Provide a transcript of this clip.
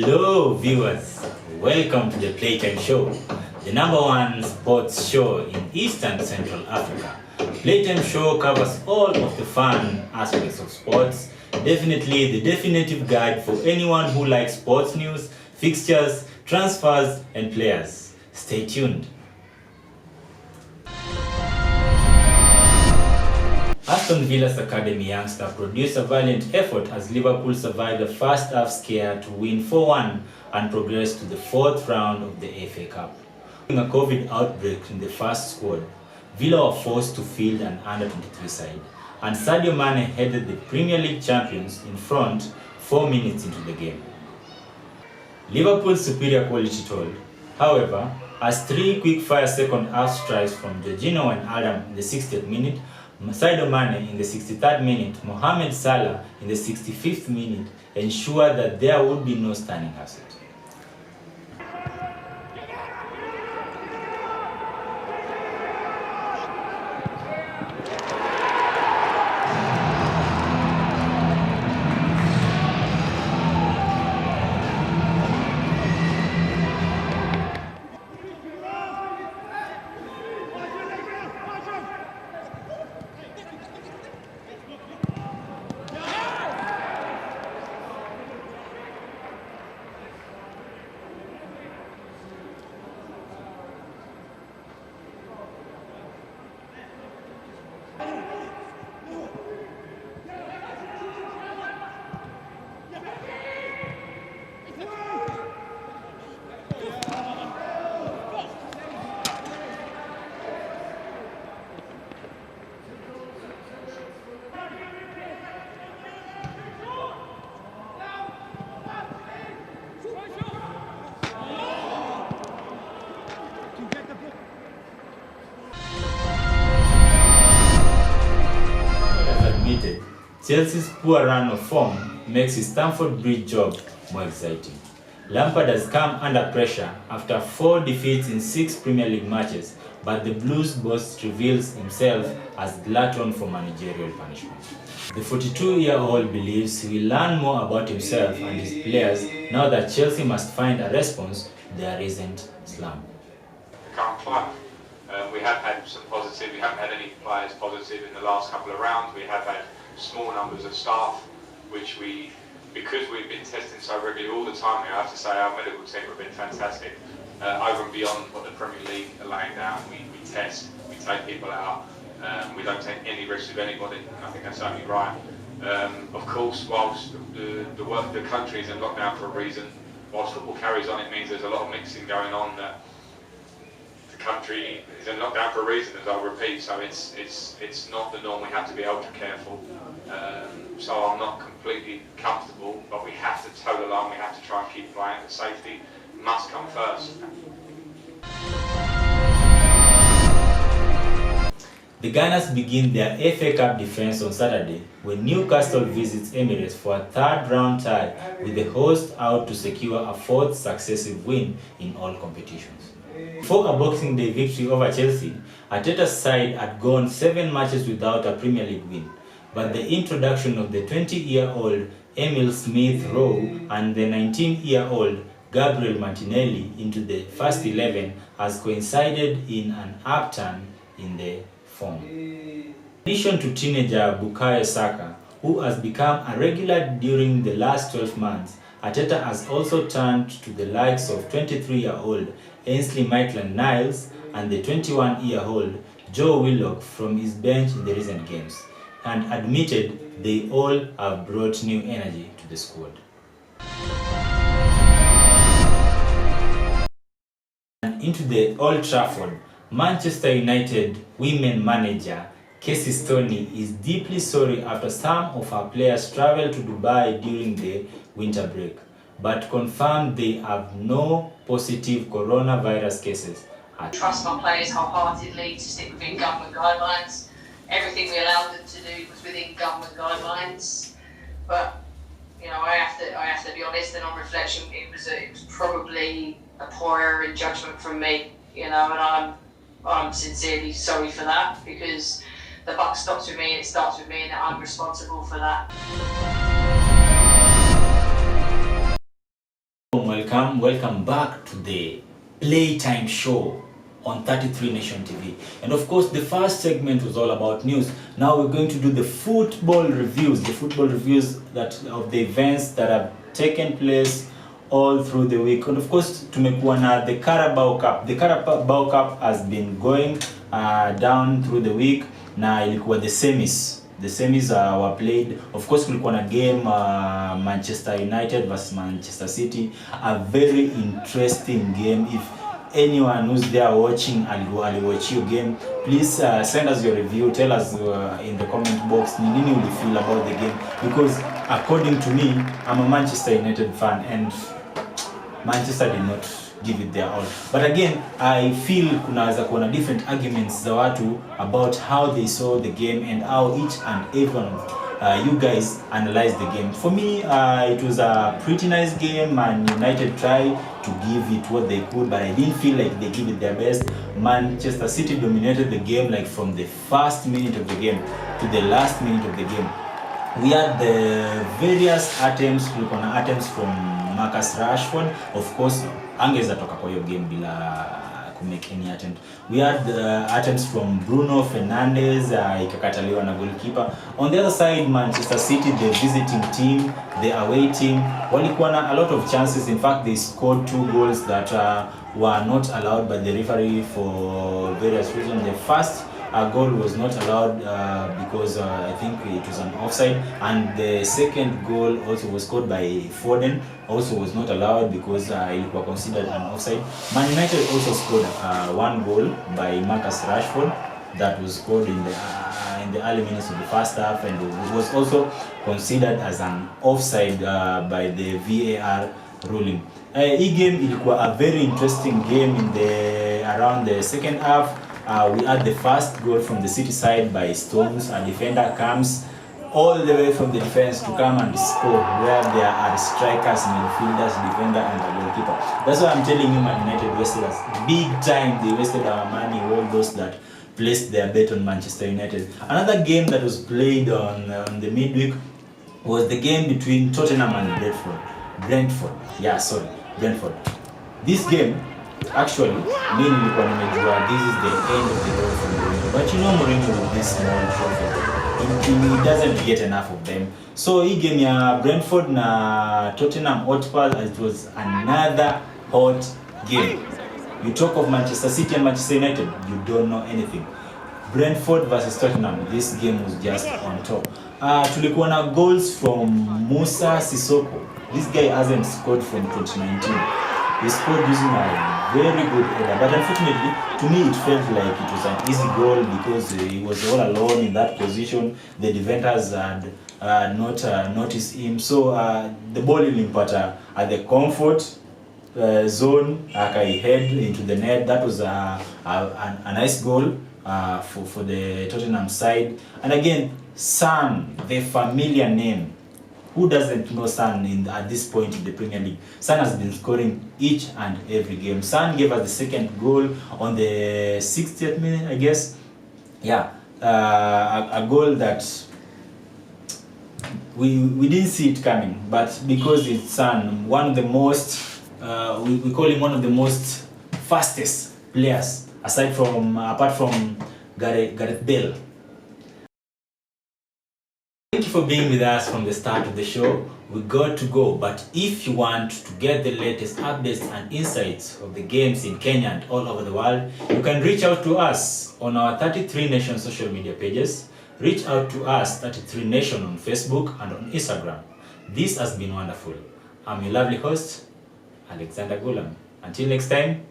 Hello viewers, welcome to the Playtyme Show, the #1 sports show in East and Central Africa. Playtyme Show covers all of the fun aspects of sports, definitely the definitive guide for anyone who likes sports news, fixtures, transfers and players. Stay tuned. Aston Villa's academy youngster produced a valiant effort as Liverpool survived the first half scare to win 4-1 and progress to the 4th round of the FA Cup. During a COVID outbreak in the first squad, Villa were forced to field an under-23 side, and Sadio Mane headed the Premier League champions in front 4 minutes into the game. Liverpool's superior quality told, however, as 3 quick-fire second-half strikes from Jorginho and Adam in the 60th minute, Sadio Mane in the 63rd minute, Mohamed Salah in the 65th minute ensured that there would be no standing asset. Chelsea's poor run of form makes his Stamford Bridge job more exciting. Lampard has come under pressure after 4 defeats in 6 Premier League matches, but the Blues boss reveals himself as glutton for managerial punishment. The 42-year-old believes he will learn more about himself and his players now that Chelsea must find a response to their recent slump. We have had some positive, we haven't had any players positive in the last couple of rounds. We have had small numbers of staff, which because we've been testing so regularly all the time, I have to say our medical team have been fantastic. Over and beyond what the Premier League are laying down, we test, we take people out, we don't take any risks with anybody, and I think that's only right. Of course, whilst the country is in lockdown for a reason, whilst football carries on, it means there's a lot of mixing going on. The country is in lockdown for a reason, as I'll repeat, so it's not the norm. We have to be ultra careful. So I'm not completely comfortable, but we have to toe the line, we have to try and keep playing. The safety must come first. The Gunners begin their FA Cup defence on Saturday when Newcastle visits Emirates for a 3rd round tie, with the host out to secure a 4th successive win in all competitions. Before a Boxing Day victory over Chelsea, Arteta's side had gone 7 matches without a Premier League win, but the introduction of the 20-year-old Emil Smith-Rowe and the 19-year-old Gabriel Martinelli into the first 11 has coincided in an upturn in the form. In addition to teenager Bukayo Saka, who has become a regular during the last 12 months, Arteta has also turned to the likes of 23-year-old Ainsley Maitland-Niles and the 21-year-old Joe Willock from his bench in the recent games, and admitted they all have brought new energy to the squad. And into the Old Trafford, Manchester United women manager Casey Stoney is deeply sorry after some of her players traveled to Dubai during the winter break, but confirmed they have no positive coronavirus cases. Trust my players wholeheartedly to stick within government guidelines. Everything we allowed them to do was within government guidelines. But you know, I have to be honest, and on reflection, it was probably a poor error in judgment from me. You know, and I'm sincerely sorry for that, because the buck stops with me and it starts with me, and I'm responsible for that. welcome back to the Playtime Show on 33 Nation TV. And of course, the first segment was all about news. Now we're going to do the football reviews that of the events that have taken place all through the week. And of course, tumekuwa na the Carabao Cup. The Carabao Cup has been going down through the week. Na ilikuwa the semis. The semis were played. Of course, kulikuwa na game Manchester United versus Manchester City. A very interesting game. If anyone who's there watching and watch your game, please send us your review. Tell us in the comment box ni nini you feel about the game, because according to me, I'm a Manchester United fan and Manchester did not give it their all. But again, I feel kunaweza kuwa na different arguments za watu about how they saw the game and how each and every one of you guys analyze the game. For me, it was a pretty nice game, and United tried to give it what they could, but I didn't feel like they give it their best. Manchester City dominated the game, like from the first minute of the game to the last minute of the game. We had the various attempts from Marcus Rashford. Of course, angeza toka kwa hiyo game bila make any attempt. We had attempts from Bruno Fernandes, ikakataliwa na goalkeeper. On the other side, Manchester City, the visiting team, the away team, walikuwa na a lot of chances. In fact, they scored 2 goals that were not allowed by the referee for various reasons. The first goal was not allowed because I think it was an offside, and the second goal also was scored by Foden, also was not allowed because it was considered an offside. Man United also scored 1 goal by Marcus Rashford that was scored in the early minutes of the first half, and it was also considered as an offside by the VAR ruling. This game ilikuwa a very interesting game around the second half. We had the first goal from the City side by Stones. A defender comes all the way from the defense to come and score, where there are strikers, midfielders, defender, and a goalkeeper. That's why I'm telling you, Man United wasted us big time. They wasted our money, all those that placed their bet on Manchester United. Another game that was played on the midweek was the game between Tottenham and Brentford. Brentford. This game, actually, me nilikuwa nimejua this is the end of the road for Mourinho. But you know Mourinho with this small trophy, he doesn't get enough of them. So hii game ya Brentford na Tottenham Hotspur, it was another hot game. You talk of Manchester City and Manchester United, you don't know anything. Brentford versus Tottenham, this game was just on top. Tulikuwa na goals from Musa Sissoko. This guy hasn't scored from 2019. He scored using a very good header, but unfortunately, to me, it felt like it was an easy goal because he was all alone in that position. The defenders had not noticed him, so the ball ilimpata at the comfort zone, akai head into the net. That was a nice goal for the Tottenham side. And again, Son, the familiar name. Who doesn't know Son at this point in the Premier League? Son has been scoring each and every game. Son gave us the second goal on the 60th minute, I guess. Yeah, a goal that we didn't see it coming, but because it's Son, one of the most, we call him one of the most fastest players, apart from Gareth Bale. Thank you for being with us from the start of the show. We got to go, but if you want to get the latest updates and insights of the games in Kenya and all over the world, you can reach out to us on our 33 Nation social media pages. Reach out to us, 33 Nation, on Facebook and on Instagram. This has been wonderful. I'm your lovely host, Alexander Gulam. Until next time,